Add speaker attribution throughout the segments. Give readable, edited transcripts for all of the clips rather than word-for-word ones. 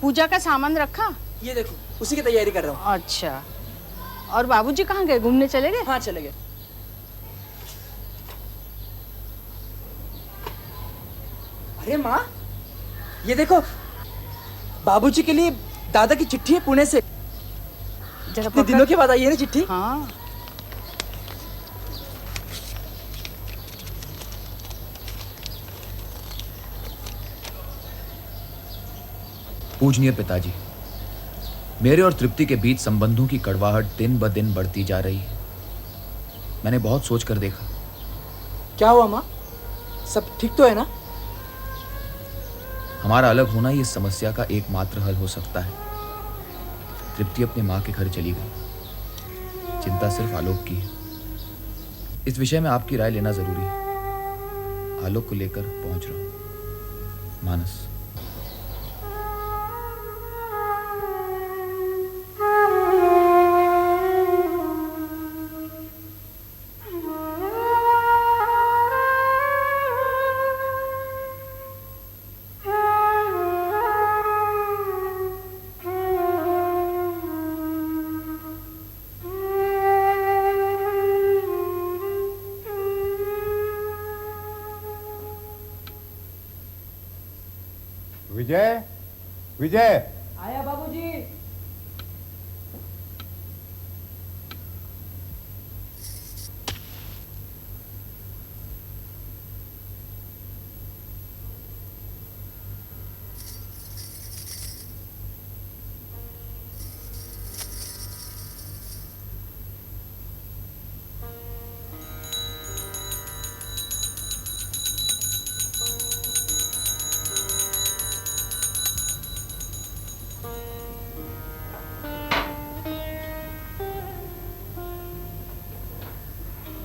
Speaker 1: पूजा का सामान रखा?
Speaker 2: ये देखो, उसी की तैयारी कर रहा हूँ।
Speaker 1: अच्छा, और बाबूजी कहाँ गए? घूमने चले गए?
Speaker 2: हाँ, चले गए। अरे माँ, ये देखो, बाबूजी के लिए दादा की चिट्ठी है पुणे से। कितने दिनों के बाद आई है ना चिट्ठी।
Speaker 1: हाँ।
Speaker 3: पूजनीय पिताजी, मेरे और तृप्ति के बीच संबंधों की कड़वाहट दिन ब दिन बढ़ती जा रही है। मैंने बहुत सोच कर देखा।
Speaker 2: क्या हुआ माँ? सब ठीक तो है ना?
Speaker 3: हमारा अलग होना ही इस समस्या का एकमात्र हल हो सकता है। तृप्ति अपने माँ के घर चली गई। चिंता सिर्फ आलोक की है। इस विषय में आपकी राय लेना जरूरी है। आलोक को लेकर पहुंच रहा हूं। मानस।
Speaker 4: विजय, विजय।
Speaker 2: आया बाबूजी।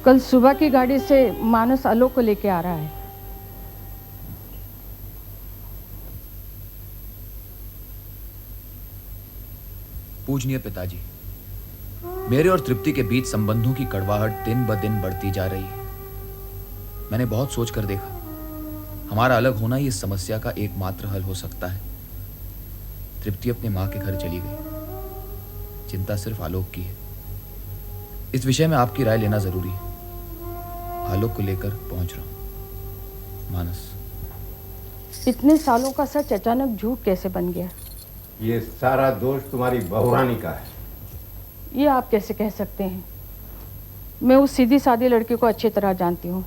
Speaker 1: कल सुबह की गाड़ी से मानस आलोक को लेके आ रहा है।
Speaker 3: पूजनीय पिताजी, मेरे और तृप्ति के बीच संबंधों की कड़वाहट दिन ब दिन बढ़ती जा रही है। मैंने बहुत सोच कर देखा। हमारा अलग होना ही इस समस्या का एकमात्र हल हो सकता है। तृप्ति अपने माँ के घर चली गई। चिंता सिर्फ आलोक की है। इस विषय में आपकी राय लेना जरूरी है। आलोक को लेकर पहुंच रहा हूं। मानस।
Speaker 1: इतने सालों का सच अचानक झूठ कैसे बन गया?
Speaker 4: ये सारा दोष तुम्हारी बहुरानी का है।
Speaker 1: ये आप कैसे कह सकते हैं? मैं उस सीधी सादी लड़की को अच्छी तरह जानती हूँ।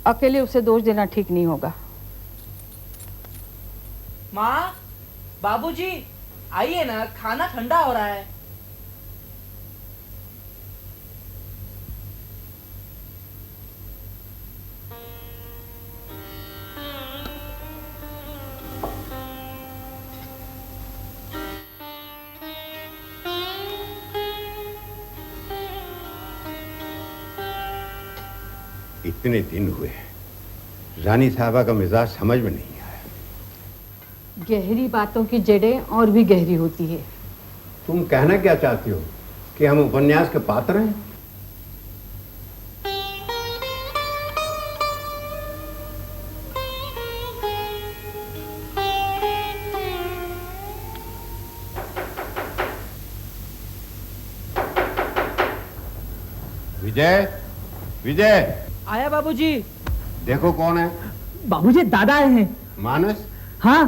Speaker 1: अकेले उसे दोष देना ठीक नहीं होगा।
Speaker 2: माँ, बाबूजी, आइए ना, खाना ठंडा हो रहा है।
Speaker 4: इतने दिन हुए, रानी साहबा का मिजाज समझ में नहीं आया।
Speaker 1: गहरी बातों की जड़ें और भी गहरी होती है।
Speaker 4: तुम कहना क्या चाहती हो कि हम उपन्यास के पात्र हैं? विजय, विजय।
Speaker 2: आया बाबूजी।
Speaker 4: देखो कौन है।
Speaker 2: बाबूजी, दादा आए हैं।
Speaker 4: मानस।
Speaker 2: हाँ,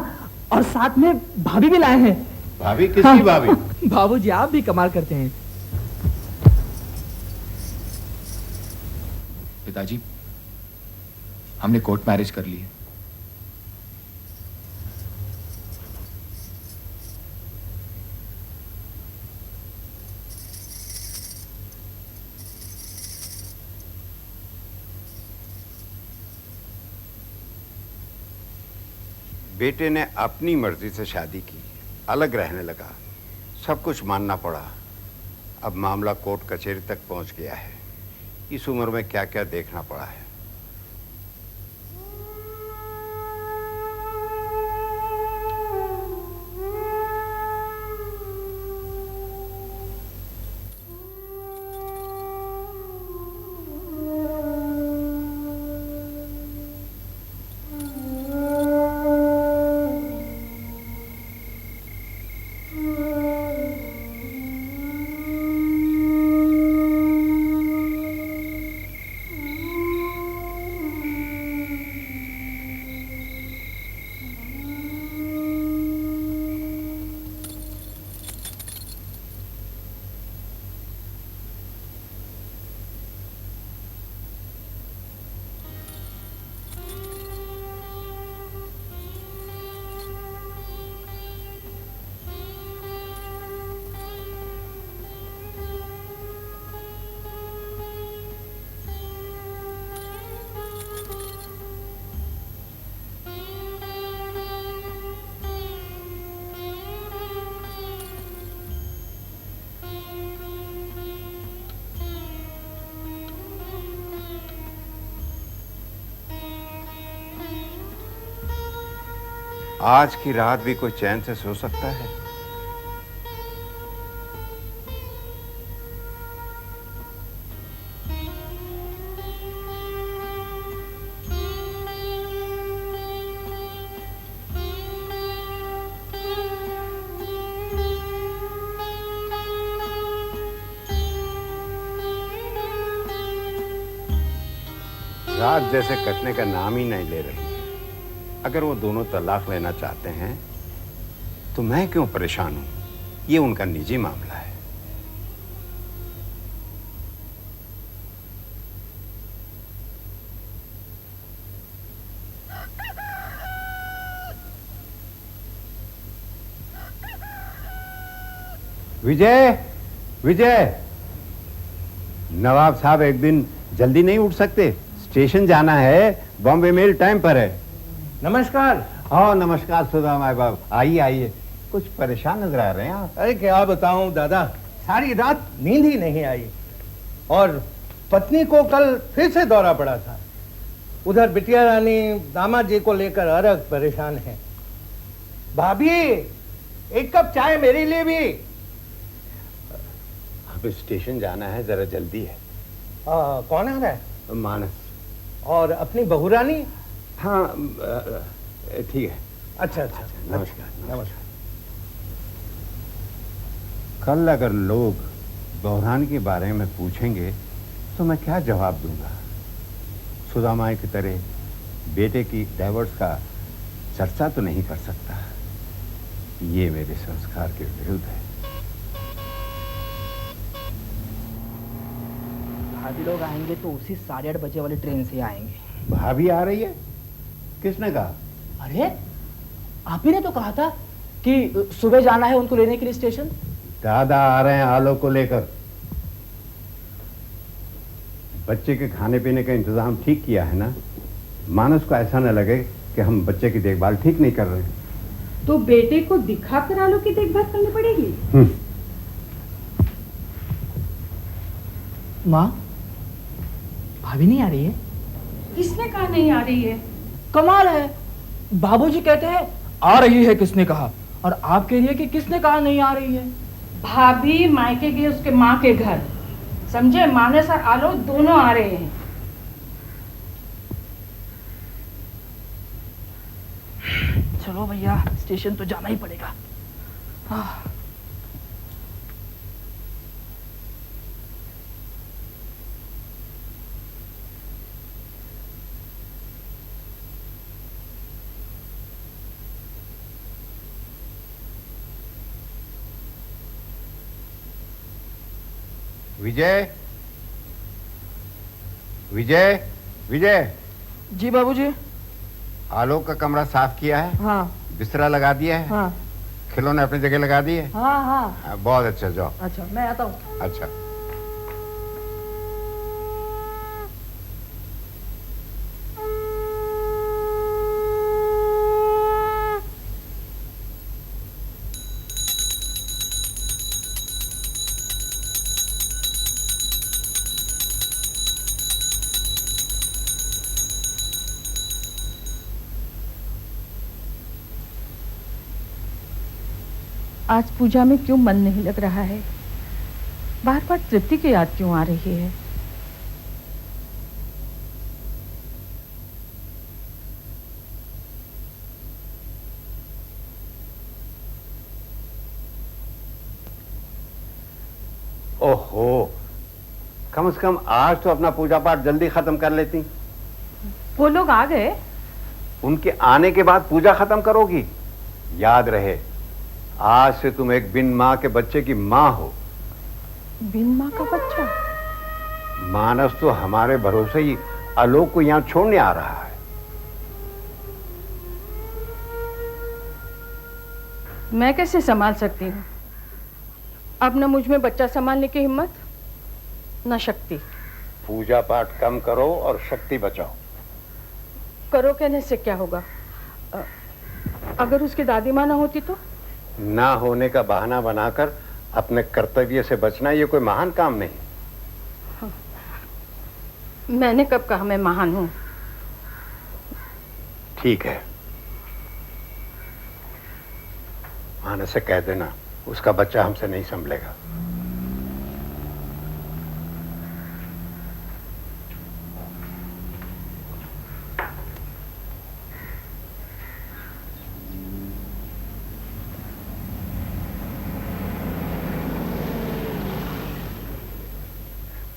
Speaker 2: और साथ में भाभी भी लाए हैं।
Speaker 4: भाभी? किसकी भाभी?
Speaker 2: बाबूजी, आप भी कमाल करते हैं।
Speaker 3: पिताजी, हमने कोर्ट मैरिज कर ली है।
Speaker 4: बेटे ने अपनी मर्जी से शादी की, अलग रहने लगा, सब कुछ मानना पड़ा। अब मामला कोर्ट कचहरी तक पहुंच गया है। इस उम्र में क्या क्या देखना पड़ा है। आज की रात भी कोई चैन से सो सकता है? रात जैसे कटने का नाम ही नहीं ले रही है। अगर वो दोनों तलाक लेना चाहते हैं तो मैं क्यों परेशान हूं? ये उनका निजी मामला है। विजय, विजय, नवाब साहब एक दिन जल्दी नहीं उठ सकते? स्टेशन जाना है, बॉम्बे मेल टाइम पर है।
Speaker 5: नमस्कार।
Speaker 4: हाँ नमस्कार सुधा माई बाप, आइए आइए। कुछ परेशान नजर आ रहे हैं आप।
Speaker 5: अरे क्या बताऊं दादा, सारी रात नींद ही नहीं आई और पत्नी को कल फिर से दौरा पड़ा था। उधर बिटिया रानी दामाद जी को लेकर अलग परेशान है। भाभी, एक कप चाय मेरे लिए भी।
Speaker 4: अब स्टेशन जाना है, जरा जल्दी है।
Speaker 5: कौन आ रहा है?
Speaker 4: मानस।
Speaker 5: और अपनी बहू रानी?
Speaker 4: हाँ ठीक है।
Speaker 5: अच्छा अच्छा,
Speaker 4: नमस्कार।
Speaker 5: नमस्कार।
Speaker 4: कल अगर लोग बहरान के बारे में पूछेंगे तो मैं क्या जवाब दूंगा? सुधा माई की तरह बेटे की डाइवोर्स का चर्चा तो नहीं कर सकता। ये मेरे संस्कार के विरुद्ध है।
Speaker 6: भाभी लोग आएंगे तो उसी 8:30 बजे वाली ट्रेन से आएंगे।
Speaker 4: भाभी आ रही है? किसने कहा?
Speaker 6: अरे आप ही ने तो कहा था कि सुबह जाना है उनको लेने के लिए स्टेशन।
Speaker 4: दादा आ रहे हैं आलोक को लेकर। बच्चे के खाने पीने का इंतजाम ठीक किया है ना? मानस को ऐसा न लगे कि हम बच्चे की देखभाल ठीक नहीं कर रहे हैं।
Speaker 1: तो बेटे को दिखाकर आलू की देखभाल करनी पड़ेगी।
Speaker 6: माँ, भाभी नहीं आ रही है?
Speaker 1: किसने कहा नहीं आ रही है?
Speaker 6: कमाल है, बाबूजी कहते हैं आ रही है किसने कहा, और आप कह रही है कि किसने कहा नहीं आ रही है।
Speaker 1: भाभी मायके गई उसके माँ के घर, समझे? मानस और आलो दोनों आ रहे हैं।
Speaker 6: चलो भैया, स्टेशन तो जाना ही पड़ेगा।
Speaker 4: विजय, विजय, विजय।
Speaker 6: जी बाबूजी।
Speaker 4: आलोक का कमरा साफ किया है?
Speaker 6: हाँ
Speaker 4: बिस्तरा लगा दिया है?
Speaker 6: हाँ
Speaker 4: खिलौने अपनी जगह लगा दिए?
Speaker 6: हाँ हाँ।
Speaker 4: बहुत अच्छा, जाओ।
Speaker 6: अच्छा, मैं आता हूँ।
Speaker 4: अच्छा।
Speaker 1: आज पूजा में क्यों मन नहीं लग रहा है? बार बार तृप्ति की याद क्यों आ रही है?
Speaker 4: ओहो, कम से कम आज तो अपना पूजा पाठ जल्दी खत्म कर लेती।
Speaker 1: वो लोग आ गए?
Speaker 4: उनके आने के बाद पूजा खत्म करोगी? याद रहे, आज से तुम एक बिन माँ के बच्चे की माँ हो।
Speaker 1: बिन माँ का बच्चा?
Speaker 4: मानस तो हमारे भरोसे ही आलोक को यहाँ छोड़ने आ रहा है।
Speaker 1: मैं कैसे संभाल सकती हूँ? अब न मुझ में बच्चा संभालने की हिम्मत, न शक्ति।
Speaker 4: पूजा पाठ कम करो और शक्ति बचाओ।
Speaker 1: करो कहने से क्या होगा? अगर उसकी दादी माँ ना होती तो?
Speaker 4: ना होने का बहाना बनाकर अपने कर्तव्य से बचना ये कोई महान काम नहीं।
Speaker 1: मैंने कब कहा मैं महान हूँ?
Speaker 4: ठीक है, मानस से कह देना उसका बच्चा हमसे नहीं संभलेगा।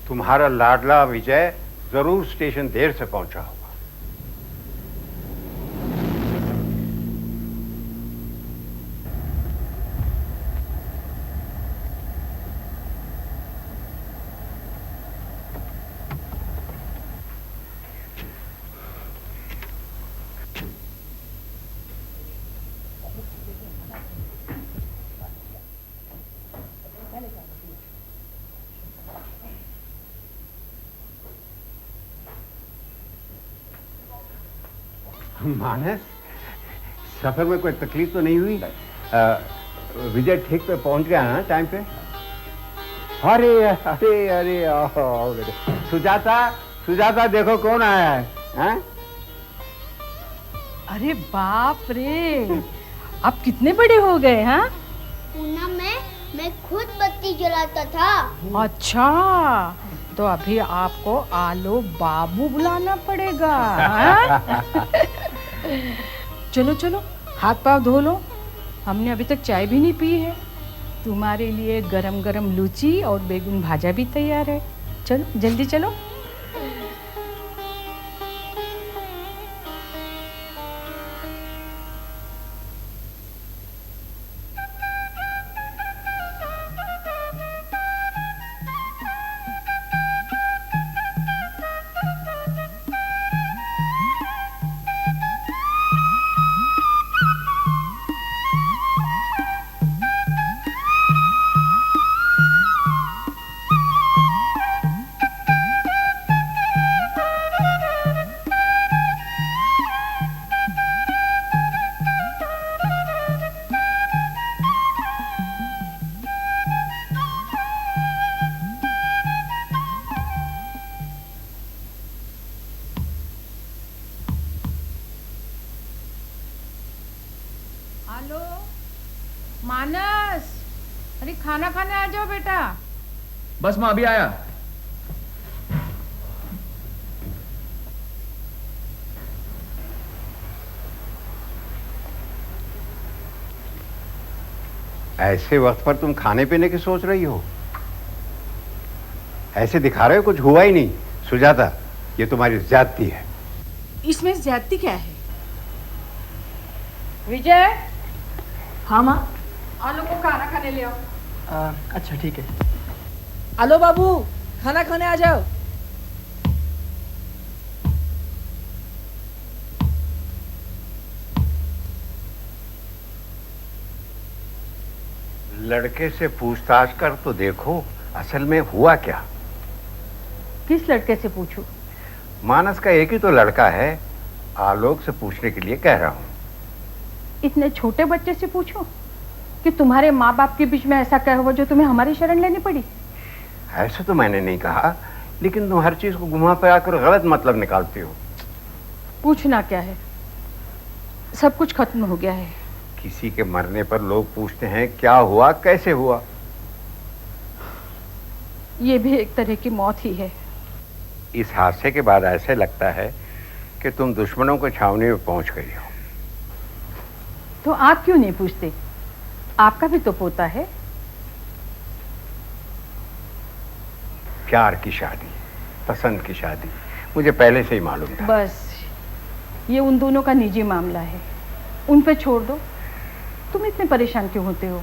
Speaker 4: तुम्हारा लाडला विजय जरूर स्टेशन देर से पहुंचा होगा। मानस, सफर में कोई तकलीफ तो नहीं हुई? विजय ठीक पे पहुंच गया ना टाइम पे? अरे अरे अरे आओ बेटे। सुजाता, सुजाता देखो कौन आया है, हैं?
Speaker 1: अरे बाप रे, आप कितने बड़े हो गए? हाँ,
Speaker 7: पूनम में मैं खुद बत्ती जलाता था।
Speaker 1: अच्छा, तो अभी आपको आलो बाबू बुलाना पड़ेगा। हाँ? चलो चलो, हाथ पाँव धो लो, हमने अभी तक चाय भी नहीं पी है। तुम्हारे लिए गरम गरम लूची और बैगन भाजा भी तैयार है। चलो जल्दी चलो। हेलो मानस, अरे खाना खाने आ जाओ बेटा।
Speaker 3: बस माँ अभी आया।
Speaker 4: ऐसे वक्त पर तुम खाने पीने की सोच रही हो? ऐसे दिखा रहे हो कुछ हुआ ही नहीं। सुजाता, ये तुम्हारी ज्यादती है।
Speaker 1: इसमें ज्यादती क्या है? विजय।
Speaker 6: हाँ माँ।
Speaker 1: आलो को खाना खाने ले आओ।
Speaker 6: अच्छा ठीक है।
Speaker 2: आलो बाबू, खाना खाने आ जाओ।
Speaker 4: लड़के से पूछताछ कर तो देखो असल में हुआ क्या।
Speaker 1: किस लड़के से पूछूं?
Speaker 4: मानस का एक ही तो लड़का है, आलोक से पूछने के लिए कह रहा हूँ।
Speaker 1: इतने छोटे बच्चे से पूछूं कि तुम्हारे माँ बाप के बीच में ऐसा क्या हुआ जो तुम्हें हमारी शरण लेनी पड़ी?
Speaker 4: ऐसे तो मैंने नहीं कहा, लेकिन तुम हर चीज को घुमा फिरा कर गलत मतलब निकालती हो।
Speaker 1: पूछना क्या है, सब कुछ खत्म हो गया है।
Speaker 4: किसी के मरने पर लोग पूछते हैं क्या हुआ, कैसे हुआ।
Speaker 1: ये भी एक तरह की मौत ही है।
Speaker 4: इस हादसे के बाद ऐसे लगता है कि तुम दुश्मनों को छावनी में पहुंच गई हो।
Speaker 1: तो आप क्यों नहीं पूछते? आपका भी तो पोता है।
Speaker 4: प्यार की शादी, पसंद की शादी, मुझे पहले से ही मालूम था।
Speaker 1: बस ये उन दोनों का निजी मामला है, उन पे छोड़ दो। तुम इतने परेशान क्यों होते हो?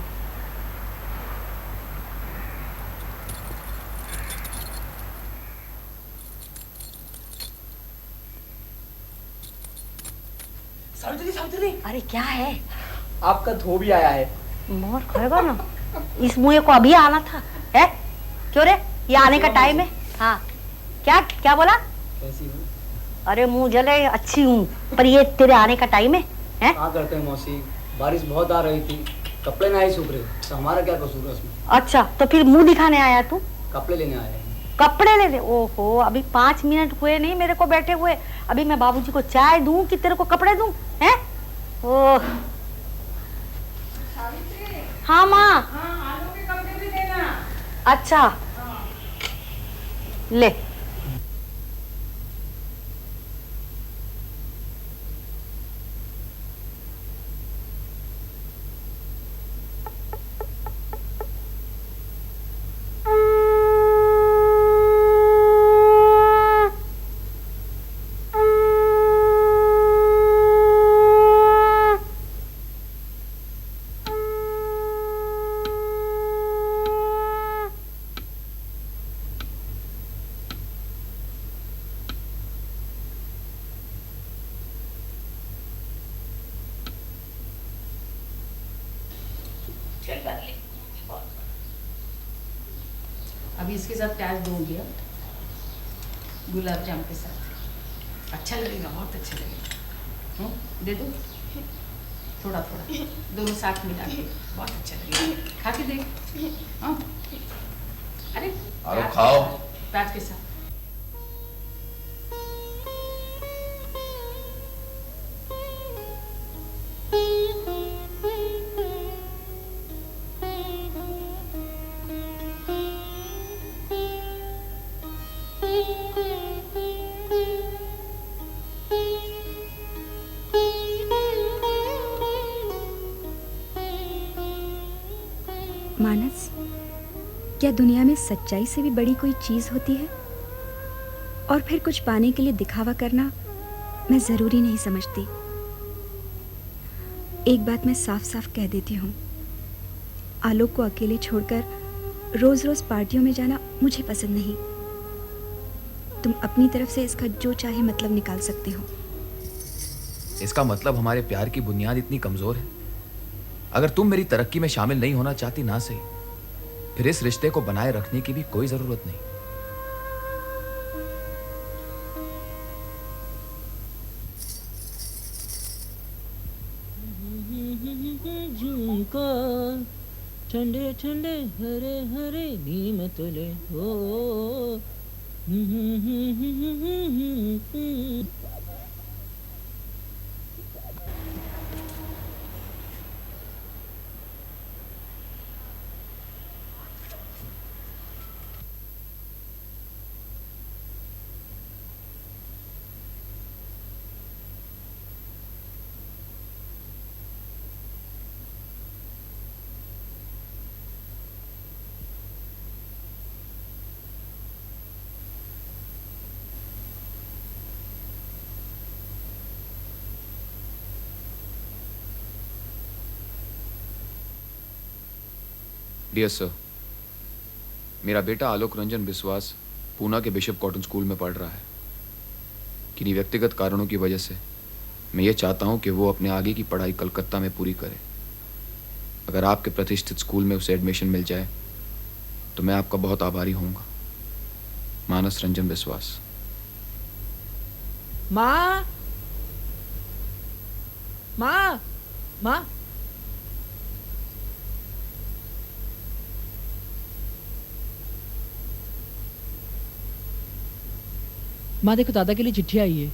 Speaker 2: सावित्री, सावित्री,
Speaker 8: अरे क्या है?
Speaker 2: आपका धोबी आया है।
Speaker 8: मोर खोएगा ना, इस मुँह को अभी आना था। है क्यों रे? ये आने का टाइम है। हाँ, क्या क्या बोला?
Speaker 2: कैसी हूँ?
Speaker 8: अरे मुंह जले, अच्छी हूँ, पर ये तेरे आने का टाइम है? हैं?
Speaker 9: क्या करते हैं मौसी, बारिश बहुत आ रही थी, कपड़े नहीं सूख रहे, तो हमारा क्या कसूर है उसमें?
Speaker 8: अच्छा, तो फिर मुंह दिखाने आया तू?
Speaker 9: कपड़े लेने आए हैं।
Speaker 8: कपड़े ले ले? ओहो, अभी 5 मिनट हुए नहीं मेरे को बैठे हुए। अभी मैं बाबूजी को चाय दूं कि तेरे को कपड़े दूं? हैं? ओह हाँ माँ।
Speaker 1: आलू के कपड़े भी देना।
Speaker 8: अच्छा ले।
Speaker 1: अभी इसके साथ प्याज दूंगी, गुलाब जाम के साथ। अच्छा लगेगा, बहुत अच्छा लगेगा। दे दो थोड़ा थोड़ा, दोनों साथ मिला के, बहुत अच्छा लगेगा। खा के देख। हाँ, अरे
Speaker 3: आरो खाओ।
Speaker 1: प्याज के साथ।
Speaker 10: मानस, क्या दुनिया में सच्चाई से भी बड़ी कोई चीज होती है? और फिर कुछ पाने के लिए दिखावा करना मैं जरूरी नहीं समझती। एक बात मैं साफ साफ कह देती हूँ, आलोक को अकेले छोड़कर रोज रोज पार्टियों में जाना मुझे पसंद नहीं। तुम अपनी तरफ से इसका जो चाहे मतलब निकाल सकते हो।
Speaker 3: इसका मतलब हमारे प्यार की बुनियाद इतनी कमजोर है? अगर तुम मेरी तरक्की में शामिल नहीं होना चाहती ना सही, फिर इस रिश्ते को बनाए रखने की भी कोई जरूरत नहीं।
Speaker 6: ठंडे ठंडे हरे हरे नीम तले हो।
Speaker 3: डियर सर, मेरा बेटा आलोक रंजन बिस्वास पूना के बिशप कॉटन स्कूल में पढ़ रहा है। किन्हीं व्यक्तिगत कारणों की वजह से मैं ये चाहता हूँ कि वो अपने आगे की पढ़ाई कलकत्ता में पूरी करे। अगर आपके प्रतिष्ठित स्कूल में उसे एडमिशन मिल जाए तो मैं आपका बहुत आभारी होऊंगा। मानस रंजन बिस्वास।
Speaker 6: माँ, माँ, माँ, माँ देखो, दादा के लिए चिट्ठी आई है।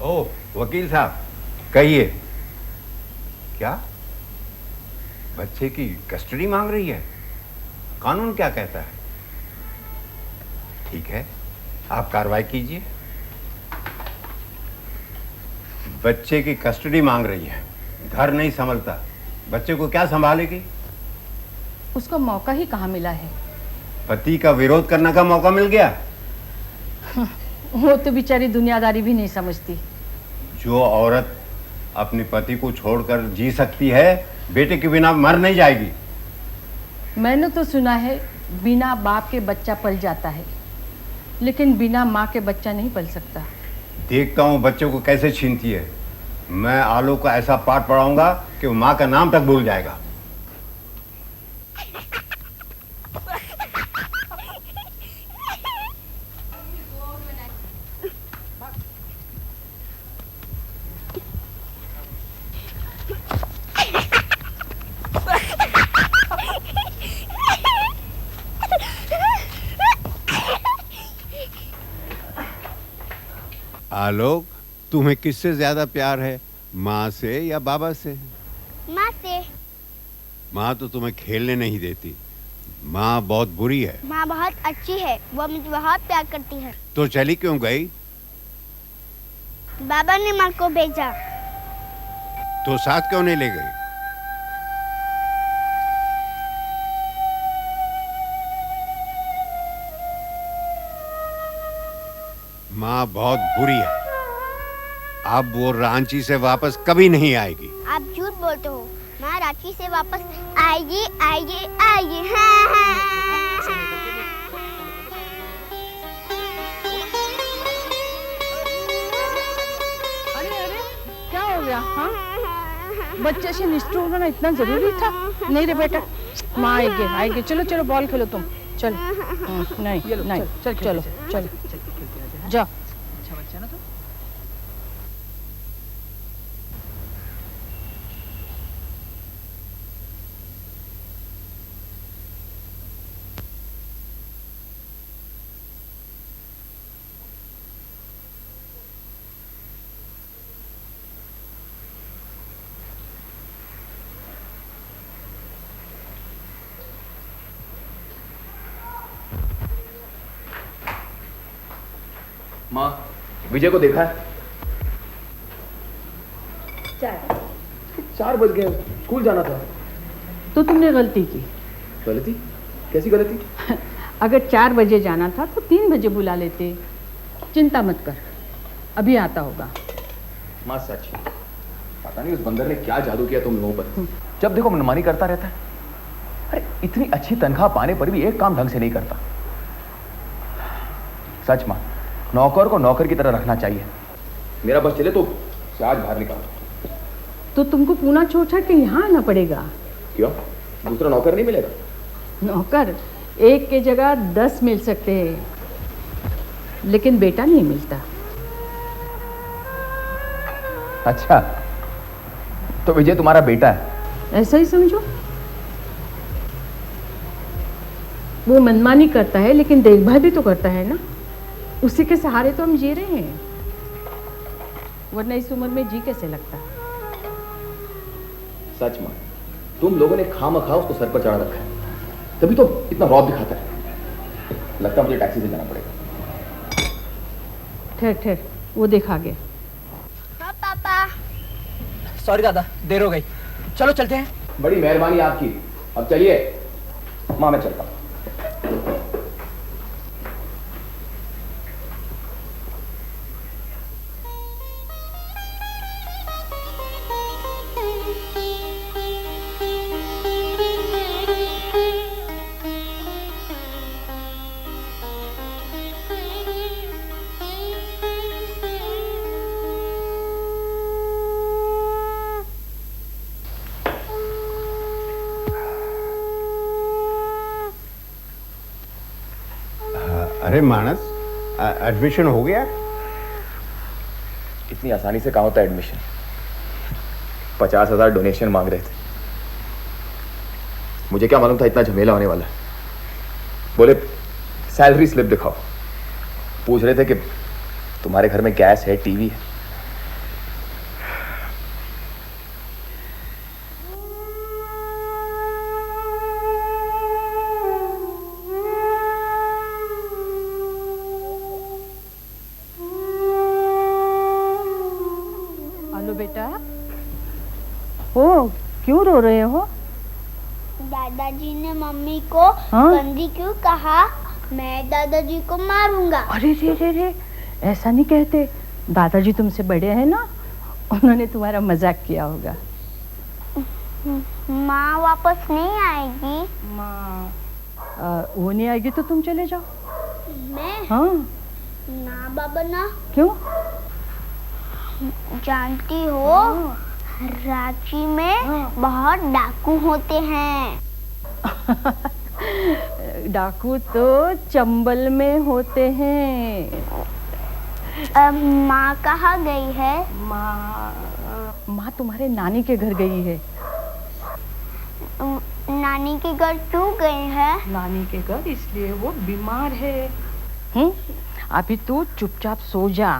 Speaker 4: ओ वकील साहब, कहिए। क्या बच्चे की कस्टडी मांग रही है? कानून क्या कहता है? ठीक है, आप कार्रवाई कीजिए। बच्चे की कस्टडी मांग रही है, घर नहीं संभलता, बच्चे को क्या संभालेगी?
Speaker 1: उसको मौका ही कहाँ मिला है।
Speaker 4: पति का विरोध करने का मौका मिल गया।
Speaker 1: वो तो बेचारी दुनियादारी भी नहीं समझती।
Speaker 4: जो औरत अपने पति को छोड़कर जी सकती है, बेटे के बिना मर नहीं जाएगी।
Speaker 1: मैंने तो सुना है बिना बाप के बच्चा पल जाता है, लेकिन बिना माँ के बच्चा नहीं पल सकता।
Speaker 4: देखता हूँ बच्चों को कैसे छीनती है। मैं आलोक को ऐसा पाठ पढ़ाऊंगा कि वो माँ का नाम तक भूल जाएगा। आलोक, तुम्हें किससे ज्यादा प्यार है, माँ से या बाबा से?
Speaker 7: माँ से।
Speaker 4: माँ तो तुम्हें खेलने नहीं देती। माँ बहुत बुरी है।
Speaker 7: माँ बहुत अच्छी है, वो मुझे बहुत प्यार करती है।
Speaker 4: तो चली क्यों गई?
Speaker 7: बाबा ने माँ को भेजा।
Speaker 4: तो साथ क्यों नहीं ले गई? माँ बहुत बुरी है। अब वो रांची से वापस कभी नहीं आएगी।
Speaker 7: आप झूठ बोलते हो। माँ रांची से वापस आएगी आएगी आएगी। हाँ, हाँ, हाँ।
Speaker 1: अरे अरे क्या हो गया? हाँ, बच्चे से निष्ठुर होना इतना जरूरी था? नहीं रे बेटा, माँ आएगी आएगी। चलो चलो बॉल खेलो तुम। चलो। नहीं नहीं, चलो चलो जाओ।
Speaker 2: अच्छा बच्चा ना तो।
Speaker 3: माँ, विजय को देखा है? 4 बज गए, स्कूल जाना था।
Speaker 1: तो तुमने गलती की।
Speaker 3: गलती? कैसी गलती?
Speaker 1: अगर 4 बजे जाना था तो 3 बजे बुला लेते। चिंता मत कर, अभी आता होगा।
Speaker 3: माँ सच, पता नहीं उस बंदर ने क्या जादू किया तुम लोगों पर। जब देखो मनमानी करता रहता है। अरे इतनी अच्छी तनख्वाह पाने पर भी एक काम ढंग से नहीं करता। सच माँ, नौकर को नौकर की तरह रखना चाहिए। मेरा बस चले तो से आज बाहर निकाल।
Speaker 1: तो तुमको पूना छोड़ छाड़ के यहाँ आना पड़ेगा।
Speaker 3: क्यों? दूसरा नौकर नहीं मिलेगा?
Speaker 1: नौकर एक के जगह 10 मिल सकते हैं, लेकिन बेटा नहीं मिलता।
Speaker 3: अच्छा, तो विजय तुम्हारा बेटा है?
Speaker 1: ऐसा ही समझो। वो मनमानी करता है, लेकिन देखभाल भी तो करता है ना। उसी के सहारे तो हम जी रहे हैं, वरना इस उम्र में जी कैसे लगता।
Speaker 3: सच मां, तुम लोगों ने खामखा उसको सर पर चढ़ा रखा है, तभी तो इतना रौब दिखाता है। लगता है मुझे टैक्सी से जाना पड़ेगा।
Speaker 1: ठहर ठहर, वो देखा गया।
Speaker 7: हाँ पापा।
Speaker 2: सॉरी दादा, देर हो गई। चलो चलते हैं।
Speaker 3: बड़ी मेहरबानी आपकी। अब चलिए मां, मैं चलता हूं।
Speaker 4: अरे मानस, एडमिशन हो गया?
Speaker 3: इतनी आसानी से कहाँ होता है एडमिशन? 50,000 डोनेशन मांग रहे थे। मुझे क्या मालूम था इतना झमेला होने वाला है। बोले सैलरी स्लिप दिखाओ। पूछ रहे थे कि तुम्हारे घर में गैस है, टीवी है।
Speaker 8: ओ, क्यों रो रहे हो?
Speaker 7: दादाजी ने मम्मी को गंदी क्यों कहा? मैं दादाजी को मारूंगा।
Speaker 8: अरे रे रे रे, ऐसा नहीं कहते। दादाजी तुमसे बड़े हैं ना, उन्होंने तुम्हारा मजाक किया होगा।
Speaker 7: माँ वापस नहीं आएगी?
Speaker 8: माँ वो नहीं आएगी तो तुम चले जाओ।
Speaker 7: मैं?
Speaker 8: हाँ।
Speaker 7: ना बाबा ना।
Speaker 8: क्यों?
Speaker 7: जानती हो रांची में बहुत डाकू होते हैं।
Speaker 8: डाकू तो चंबल में होते हैं।
Speaker 7: माँ कहाँ गई है?
Speaker 8: माँ तुम्हारे नानी के घर गई है।
Speaker 7: नानी के घर क्यों गई है?
Speaker 8: नानी के घर इसलिए वो बीमार है। अभी तू चुपचाप सो जा,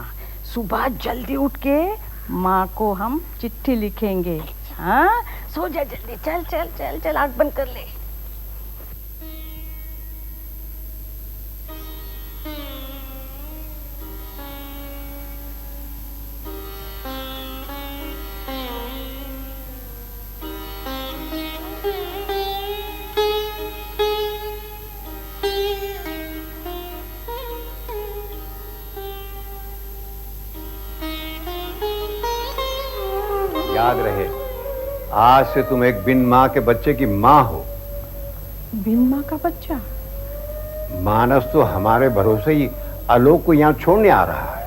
Speaker 8: सुबह जल्दी उठ के माँ को हम चिट्ठी लिखेंगे। हाँ, सो जा जल्दी, चल चल चल चल, आँख बंद कर ले।
Speaker 4: याद रहे, आज से तुम एक बिन माँ के बच्चे की माँ हो।
Speaker 8: बिन माँ का बच्चा?
Speaker 4: मानस तो हमारे भरोसे ही आलोक को यहाँ छोड़ने आ रहा है।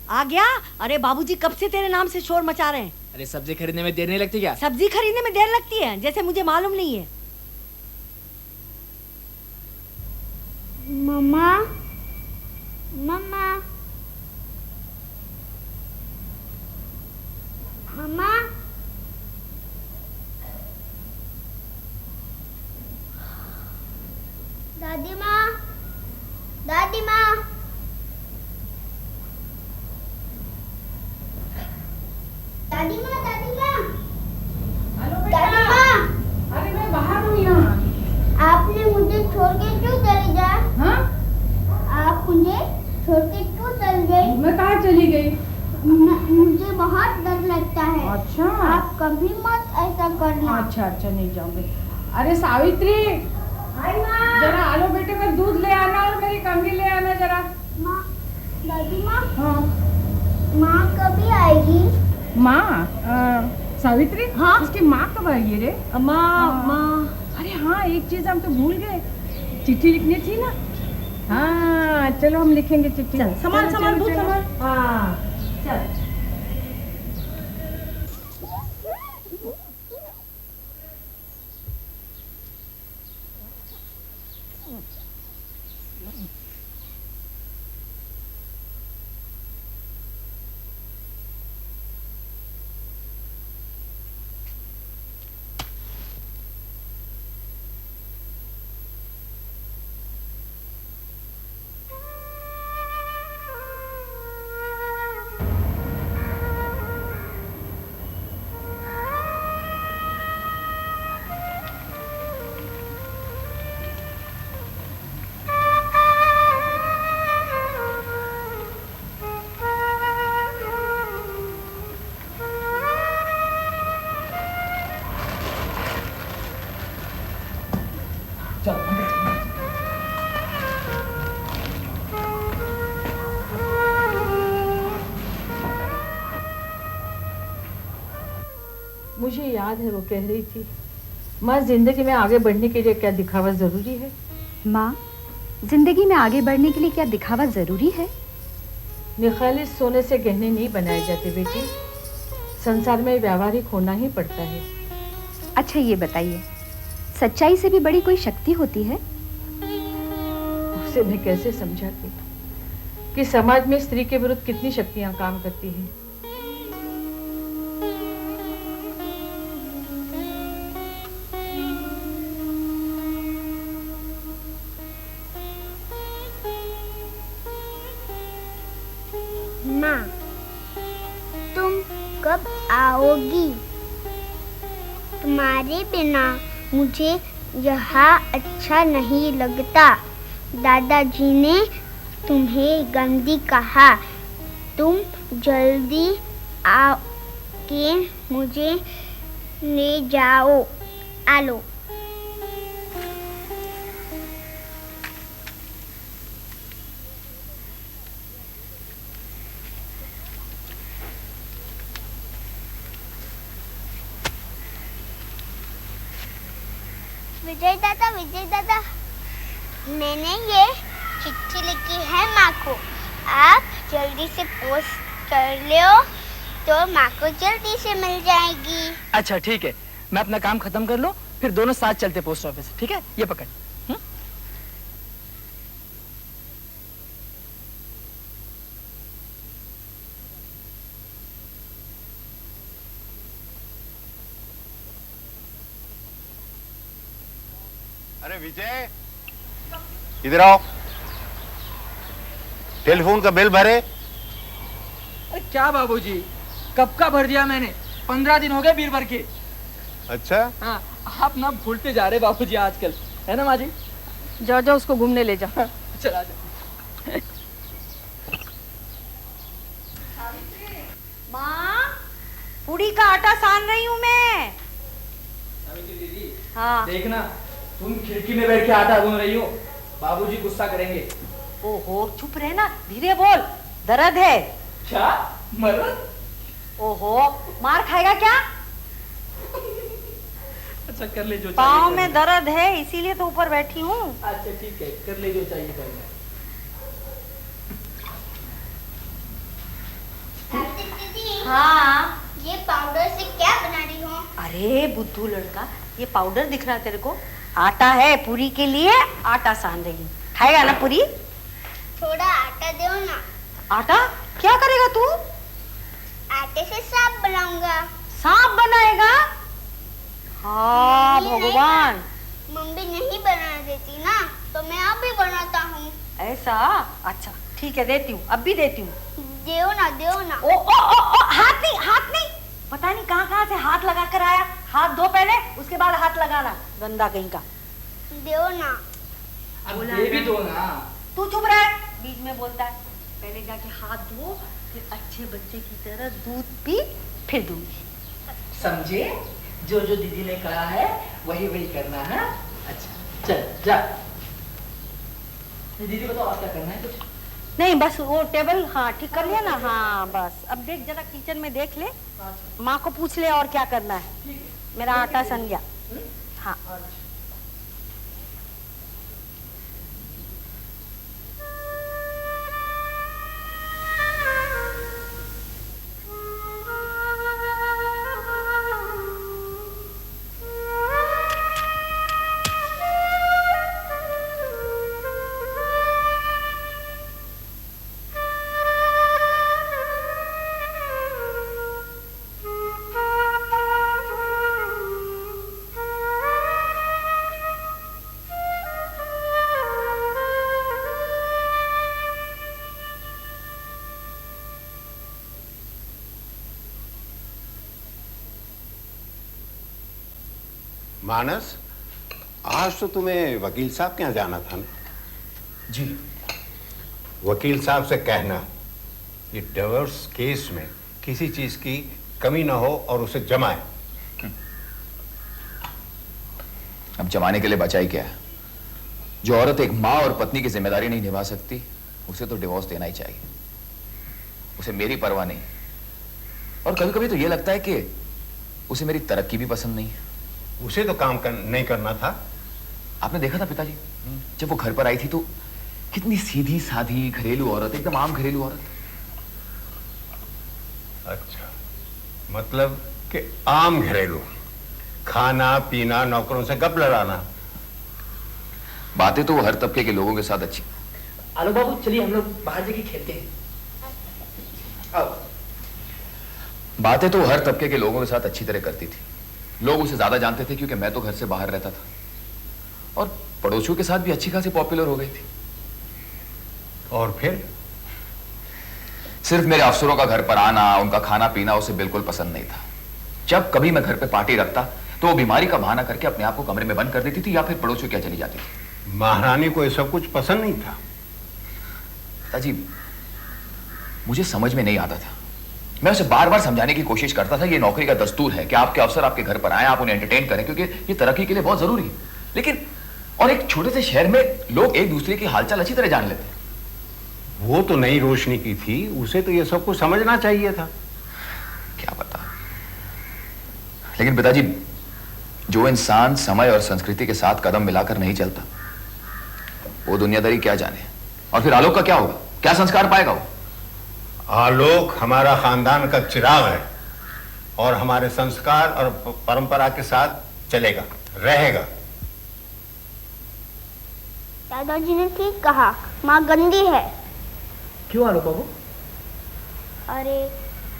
Speaker 8: आ गया? अरे बाबूजी कब से तेरे नाम से शोर मचा रहे हैं।
Speaker 6: अरे सब्जी खरीदने में देर नहीं लगती क्या?
Speaker 8: सब्जी खरीदने में देर लगती है, जैसे मुझे मालूम नहीं है।
Speaker 7: मम्मा, मम्मा, मम्मा, दादी माँ, दादी माँ, दादी माँ, दादी माँ, दादी माँ।
Speaker 1: अरे मैं बाहर हूँ यहाँ।
Speaker 7: आपने मुझे छोड़ के क्यों चली गए?
Speaker 1: हाँ?
Speaker 7: आप मुझे छोड़ के क्यों चल गई?
Speaker 1: मैं कहाँ चली गई?
Speaker 7: मुझे बहुत डर लगता है।
Speaker 1: अच्छा।
Speaker 7: आप कभी मत ऐसा करना।
Speaker 1: अच्छा अच्छा, नहीं जाऊंगी। अरे सावित्री, जरा आलो बेटे का दूध ले आना और मेरी कंघी ले आना जरा।
Speaker 7: माँ, दादी माँ।
Speaker 1: हाँ।
Speaker 7: माँ कभी आएगी?
Speaker 1: माँ? सावित्री?
Speaker 8: हाँ?
Speaker 1: उसकी माँ कब आएगी रे?
Speaker 8: माँ।
Speaker 1: अरे हाँ, एक चीज हम तो भूल गए, चिट्ठी लिखनी थी ना। हाँ चलो हम लिखेंगे चिट्ठी।
Speaker 8: संभाल संभाल दूध संभाल।
Speaker 1: हाँ चल।
Speaker 8: मुझे याद है वो कह रही थी, माँ जिंदगी में आगे बढ़ने के लिए क्या दिखावा जरूरी है?
Speaker 10: माँ, जिंदगी में आगे बढ़ने के लिए क्या दिखावा जरूरी है?
Speaker 8: निखालिस सोने से गहने नहीं बनाए जाते बेटी, संसार में व्यावहारिक होना ही पड़ता है।
Speaker 10: अच्छा ये बताइए, सच्चाई से भी बड़ी कोई शक्ति होती है?
Speaker 8: उसे मैं कैसे समझाती? कि समाज में स्त्री के विरुद्ध कितनी शक्तियां काम करती हैं।
Speaker 7: माँ, तुम कब आओगी? तुम्हारे बिना मुझे यहाँ अच्छा नहीं लगता। दादाजी ने तुम्हें गंदी कहा। तुम जल्दी आके मुझे ले जाओ। आलो। विजय दादा, मैंने ये चिट्ठी लिखी है माँ को। आप जल्दी से पोस्ट कर लो तो माँ को जल्दी से मिल जाएगी।
Speaker 2: अच्छा ठीक है, मैं अपना काम खत्म कर लूं, फिर दोनों साथ चलते पोस्ट ऑफिस। ठीक है, ये पकड़।
Speaker 4: अरे विजय, इधर आओ। टेलीफोन का बिल भरे?
Speaker 2: अरे क्या बाबूजी, कब का भर दिया मैंने। 15 दिन हो गए बिल भर के।
Speaker 4: अच्छा।
Speaker 2: हाँ, आप ना भूलते जा रहे बाबूजी आजकल, है ना माँ जी?
Speaker 8: जाओ जाओ, उसको घूमने ले जाओ।
Speaker 2: चला जाओ।
Speaker 11: माँ, पूड़ी का आटा सान रही हूँ मैं।
Speaker 2: दीदी,
Speaker 11: हाँ
Speaker 2: देखना, तुम खिड़की में बैठ के आटा गूंथ रही हो, बाबूजी गुस्सा करेंगे।
Speaker 11: ओहो, चुप रहना, धीरे बोल, दर्द है।
Speaker 2: क्या मर्द?
Speaker 11: ओहो, मार खाएगा क्या?
Speaker 2: अच्छा कर ले जो चाहिए।
Speaker 11: पाँव में दर्द है इसीलिए तो ऊपर बैठी हूँ।
Speaker 2: अच्छा ठीक है, कर ले जो चाहिए करना।
Speaker 11: हाँ,
Speaker 7: ये पाउडर से क्या बना रही हो?
Speaker 11: अरे बुद्धू लड़का, ये पाउडर दिख रहा तेरे को? आटा है, पूरी के लिए आटा सान रही हूँ। खाएगा ना पूरी?
Speaker 7: थोड़ा आटा दो ना।
Speaker 11: आटा क्या करेगा तू?
Speaker 7: आटे से सांप बनाऊंगा।
Speaker 11: सांप बनाएगा? हाँ भगवान,
Speaker 7: मम्मी नहीं बना देती ना, तो मैं अब भी बनाता हूँ।
Speaker 11: ऐसा? अच्छा ठीक है, देती हूँ, अब भी देती हूँ।
Speaker 7: देओ ना, देओ ना।
Speaker 11: ओ ओ ओ ओ, हाथ नहीं, हाथ नहीं। पता नहीं कहाँ से हाथ लगा कर आया। हाथ धो पहले, उसके बाद हाथ लगाना, गंदा कहीं का।
Speaker 7: देओ ना।
Speaker 2: अब दे भी दो ना।
Speaker 11: तू चुप रह, बीच में बोलता है। पहले जाके हाथ धो, फिर अच्छे बच्चे की तरह दूध पी, फिर दूंगी।
Speaker 2: समझे? जो जो दीदी ने कहा है वही वही करना है। अच्छा चल जा। दीदी बताओ आप क्या करना है? कुछ
Speaker 11: नहीं, बस वो टेबल हाँ ठीक कर लिया ना। हाँ बस, अब देख जरा किचन में देख ले, माँ को पूछ ले और क्या करना है। मेरा आटा सन गया। हाँ
Speaker 4: मानस, आज तो तुम्हें वकील साहब के यहाँ जाना था ना?
Speaker 3: जी।
Speaker 4: वकील साहब से कहना कि डिवोर्स केस में किसी चीज की कमी ना हो और उसे जमाए।
Speaker 3: अब जमाने के लिए बचा ही क्या है? जो औरत एक माँ और पत्नी की जिम्मेदारी नहीं निभा सकती, उसे तो डिवोर्स देना ही चाहिए। उसे मेरी परवाह नहीं, और कभी कभी तो यह लगता है कि उसे मेरी तरक्की भी पसंद नहीं है।
Speaker 4: उसे तो काम नहीं करना था।
Speaker 3: आपने देखा था पिताजी, जब वो घर पर आई थी तो कितनी सीधी साधी घरेलू औरत, एकदम आम घरेलू औरत।
Speaker 4: अच्छा, मतलब कि आम घरेलू, खाना पीना, नौकरों से गप लड़ाना।
Speaker 3: बातें तो वो हर तबके के लोगों के साथ अच्छी,
Speaker 2: आलोक बाबू चलिए हम लोग बाहर जाके खेलते हैं।
Speaker 3: अब बातें तो हर तबके के लोगों के साथ अच्छी तरह करती थी। लोग उसे ज्यादा जानते थे क्योंकि मैं तो घर से बाहर रहता था, और पड़ोसियों के साथ भी अच्छी खासी पॉपुलर हो गई थी।
Speaker 4: और फिर
Speaker 3: सिर्फ मेरे अफसरों का घर पर आना, उनका खाना पीना उसे बिल्कुल पसंद नहीं था। जब कभी मैं घर पे पार्टी रखता तो वो बीमारी का बहाना करके अपने आप को कमरे में बंद कर देती थी या फिर पड़ोसियों के यहाँ चली जाती थी।
Speaker 4: महारानी को ये सब कुछ पसंद नहीं था।
Speaker 3: पिताजी, मुझे समझ में नहीं आता था। मैं उसे बार बार समझाने की कोशिश करता था, ये नौकरी का दस्तूर है कि आपके अफसर आपके घर पर आए, आप उन्हें एंटरटेन करें क्योंकि ये तरक्की के लिए बहुत जरूरी है। लेकिन और एक छोटे से शहर में लोग एक दूसरे की हालचाल अच्छी तरह जान लेते हैं।
Speaker 4: वो तो नई रोशनी की थी, उसे तो ये सब कुछ समझना चाहिए था।
Speaker 3: क्या पता। लेकिन पिताजी, जो इंसान समय और संस्कृति के साथ कदम मिलाकर नहीं चलता वो दुनियादारी क्या जाने। और फिर आलोक का क्या होगा, क्या संस्कार पाएगा वो?
Speaker 4: आलोक हमारा खानदान का चिराग है और हमारे संस्कार और परंपरा के साथ चलेगा, रहेगा।
Speaker 7: दादाजी ने ठीक कहा, माँ गंदी है।
Speaker 2: क्यों आलोक बाबू?
Speaker 7: अरे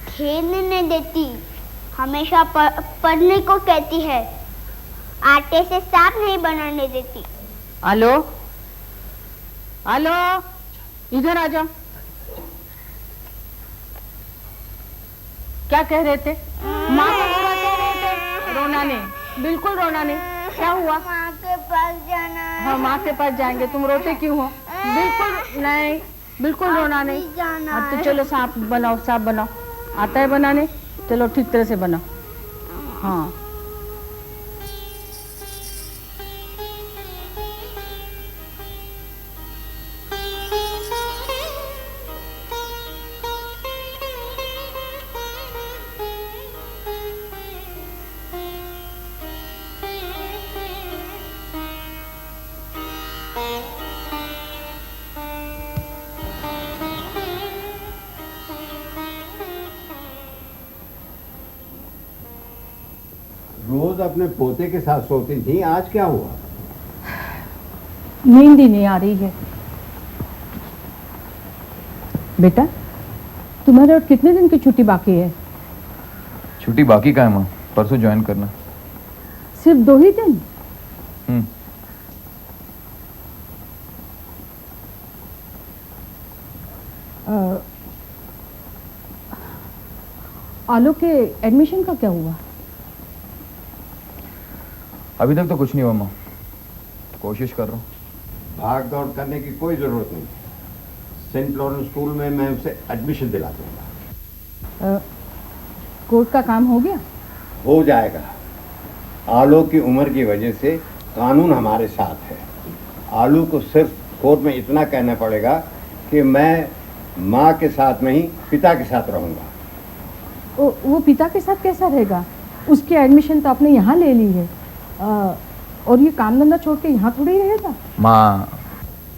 Speaker 7: खेलने नहीं देती, हमेशा पढ़ने को कहती है, आटे से सांप नहीं बनाने देती।
Speaker 8: आलो, आलो, इधर आ जाओ। क्या कह रहे थे? माँ को बुरा कह रहे थे? रोना नहीं, बिल्कुल रोना नहीं। क्या हुआ?
Speaker 7: माँ के पास जाना है।
Speaker 8: हाँ, माँ के पास जाएंगे। तुम रोते क्यों हो? बिल्कुल नहीं, बिल्कुल रोना नहीं। हाँ तो चलो सांप बनाओ, सांप बनाओ। आता है बनाने? चलो ठीक तरह से बनाओ। हाँ
Speaker 4: रोज अपने पोते के साथ सोती थी, आज क्या हुआ?
Speaker 8: नींद ही नहीं आ रही है। बेटा, तुम्हारे और कितने दिन की छुट्टी बाकी है?
Speaker 3: छुट्टी बाकी का है माँ, परसों ज्वाइन करना।
Speaker 8: सिर्फ 2 ही दिन? आलोक के एडमिशन का क्या हुआ?
Speaker 3: अभी तक तो कुछ नहीं हुआ माँ, कोशिश कर रहा हूँ।
Speaker 4: भाग दौड़ करने की कोई जरूरत नहीं। सेंट लॉरेंस स्कूल में मैं उसे एडमिशन दिला दूंगा।
Speaker 8: कोर्ट का काम हो गया?
Speaker 4: हो जाएगा। आलोक की उम्र की वजह से कानून हमारे साथ है। आलू को सिर्फ कोर्ट में इतना कहना पड़ेगा कि मैं माँ के साथ नहीं पिता के साथ रहूंगा।
Speaker 8: वो पिता के साथ कैसा रहेगा? उसकी एडमिशन तो आपने यहाँ ले ली है, और ये काम धंधा छोड़ के यहाँ थोड़ी रहेगा।
Speaker 3: माँ,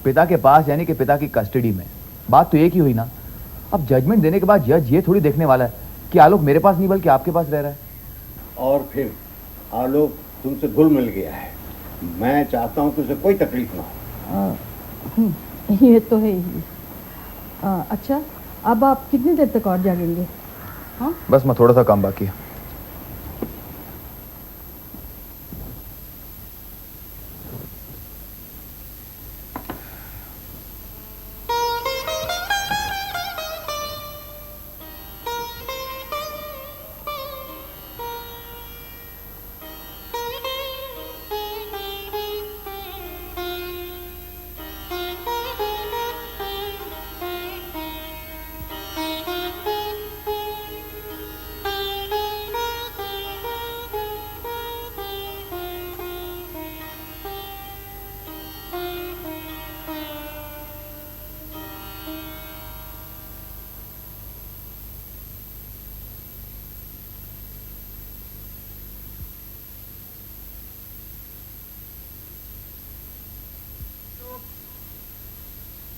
Speaker 3: पिता के पास यानी कि पिता की कस्टडी में, बात तो एक ही हुई ना। अब जजमेंट देने के बाद जज ये थोड़ी देखने वाला है कि आलोक मेरे पास नहीं बल्कि आपके पास रह रहा है।
Speaker 4: और फिर आलोक तुमसे घुल मिल गया है, मैं चाहता हूँ कि उसे कोई तकलीफ ना हो।
Speaker 8: ये तो है ही। अच्छा, अब आप कितनी देर तक और जागेंगे? हाँ
Speaker 3: बस मैं थोड़ा सा काम बाकी है।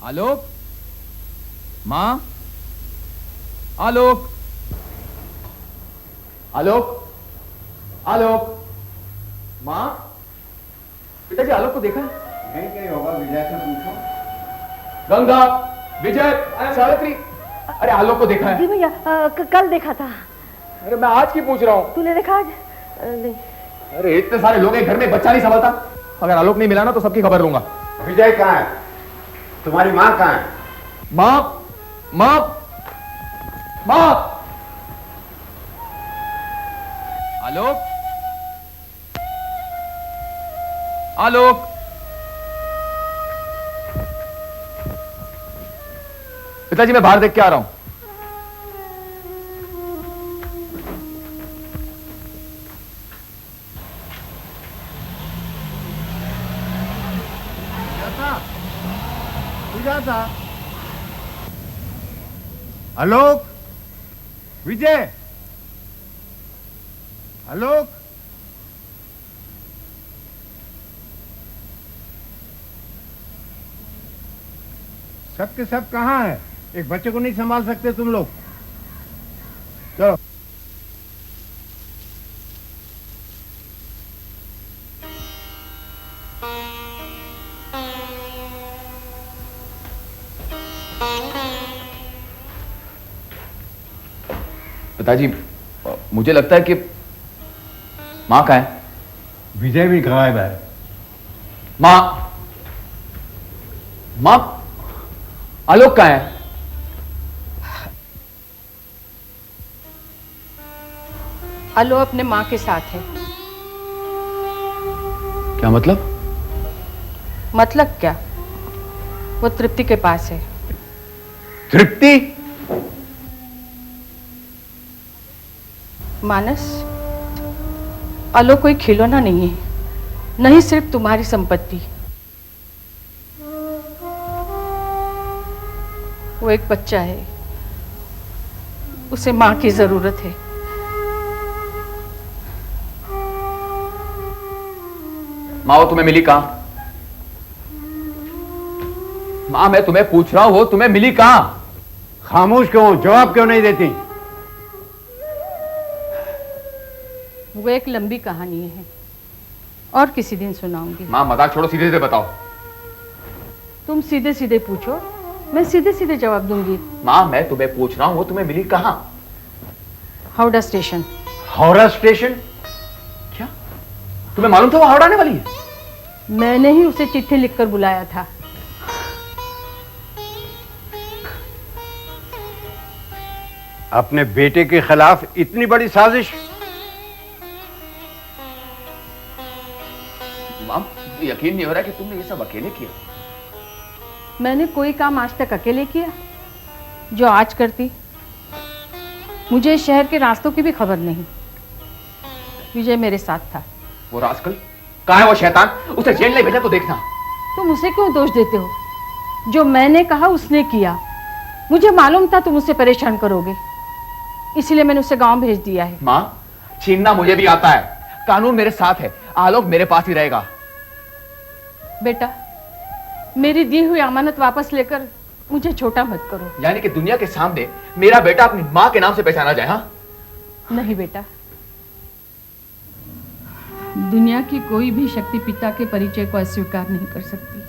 Speaker 3: आलोक, माँ, आलोक, आलोक, आलोक, माँ। पिताजी, आलोक को देखा?
Speaker 4: नहीं, क्या होगा, विजय से पूछो।
Speaker 3: गंगा, विजय, सावित्री, अरे आलोक को देखा है?
Speaker 11: जी भैया, कल देखा था।
Speaker 3: अरे मैं आज की पूछ रहा हूँ।
Speaker 11: तूने देखा आज? नहीं।
Speaker 3: अरे इतने सारे लोग हैं घर में, बच्चा नहीं संभलता। अगर आलोक नहीं मिला ना तो सबकी खबर लूंगा।
Speaker 4: विजय कहाँ है? तुम्हारी माँ कहाँ है?
Speaker 3: माँ, माँ, माँ। आलोक, आलोक। पिताजी मैं बाहर देख के आ रहा हूं।
Speaker 5: था आलोक, विजय, आलोक। सब के सब कहाँ है? एक बच्चे को नहीं संभाल सकते तुम लोग? चलो।
Speaker 3: पिताजी मुझे लगता है कि माँ कहाँ है?
Speaker 5: विजय भी गायब है।
Speaker 3: माँ, माँ, आलोक कहाँ है?
Speaker 8: आलो अपने माँ के साथ है।
Speaker 3: क्या मतलब?
Speaker 8: मतलब क्या? वो तृप्ति के पास है।
Speaker 3: तृप्ति?
Speaker 8: मानस, आलो कोई खिलौना नहीं है, नहीं सिर्फ तुम्हारी संपत्ति। वो एक बच्चा है, उसे माँ की जरूरत है।
Speaker 3: माँ वो तुम्हें मिली कहाँ? माँ मैं तुम्हें पूछ रहा हूं, वो तुम्हें मिली कहाँ?
Speaker 4: खामोश क्यों? जवाब क्यों नहीं देती?
Speaker 8: वो एक लंबी कहानी है और किसी दिन सुनाऊंगी।
Speaker 3: माँ मजाक छोड़ो, सीधे सीधे बताओ।
Speaker 8: तुम सीधे सीधे पूछो, मैं सीधे सीधे जवाब दूंगी।
Speaker 3: माँ मैं तुम्हें पूछ रहा हूँ, वो तुम्हें मिली कहाँ?
Speaker 8: हावड़ा स्टेशन।
Speaker 3: हावड़ा स्टेशन? क्या तुम्हें मालूम था वो हावड़ा आने वाली है?
Speaker 8: मैंने ही उसे चिट्ठी लिखकर बुलाया था।
Speaker 4: अपने बेटे के खिलाफ इतनी बड़ी साजिश?
Speaker 3: माँ यकीन नहीं हो रहा कि तुमने ये सब अकेले किया।
Speaker 8: मैंने कोई काम आज तक अकेले किया जो आज करती। मुझे शहर के रास्तों की भी खबर नहीं। विजय मेरे साथ था।
Speaker 3: वो रास्कल कहाँ है? वो शैतान, उसे जेल नहीं भेजा तो देखना।
Speaker 8: तुम उसे क्यों दोष देते हो? जो मैंने कहा उसने किया। मुझे मालूम था तुम उसे परेशान करोगे, इसलिए मैंने उसे गांव भेज दिया है।
Speaker 3: माँ छीनना मुझे भी आता है, कानून मेरे साथ है, आलोक मेरे पास ही रहेगा।
Speaker 8: बेटा मेरी दी हुई अमानत वापस लेकर मुझे छोटा मत करो।
Speaker 3: यानी कि दुनिया के सामने मेरा बेटा अपनी माँ के नाम से पहचाना जाए? हाँ
Speaker 8: नहीं बेटा, दुनिया की कोई भी शक्ति पिता के परिचय को अस्वीकार नहीं कर सकती।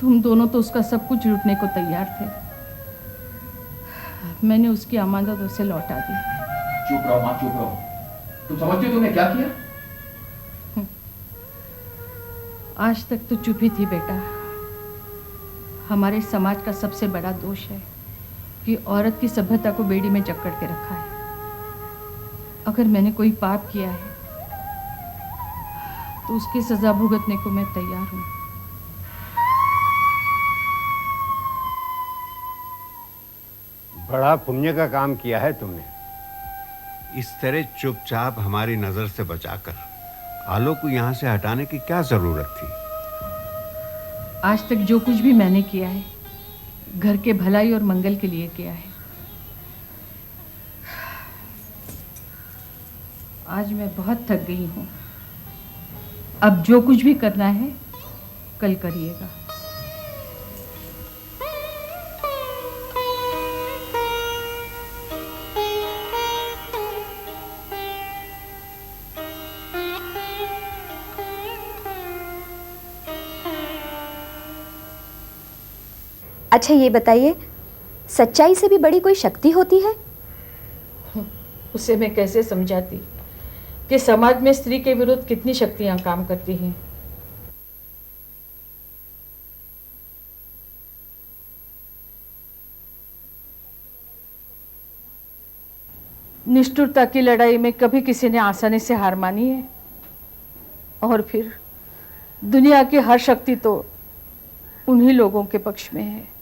Speaker 8: तुम दोनों तो उसका सब कुछ लूटने को तैयार थे। मैंने उसकी अमानत उसे लौटा दी।
Speaker 3: चुप रहो माँ, चुप रहो। तुम समझती हो तुमने क्या किया?
Speaker 8: आज तक तो चुप ही थी बेटा। हमारे समाज का सबसे बड़ा दोष है कि औरत की सभ्यता को बेड़ी में जकड़ के रखा है। अगर मैंने कोई पाप किया है तो उसकी सजा भुगतने को मैं तैयार हूं।
Speaker 4: बड़ा पुण्य का काम किया है तुमने। इस तरह चुपचाप हमारी नजर से बचाकर आलोक को यहां से हटाने की क्या जरूरत थी?
Speaker 8: आज तक जो कुछ भी मैंने किया है घर के भलाई और मंगल के लिए किया है। आज मैं बहुत थक गई हूं। अब जो कुछ भी करना है कल करिएगा।
Speaker 10: अच्छा ये बताइए, सच्चाई से भी बड़ी कोई शक्ति होती है?
Speaker 8: उसे मैं कैसे समझाती कि समाज में स्त्री के विरुद्ध कितनी शक्तियां काम करती हैं। निष्ठुरता की लड़ाई में कभी किसी ने आसानी से हार मानी है? और फिर दुनिया की हर शक्ति तो उन्हीं लोगों के पक्ष में है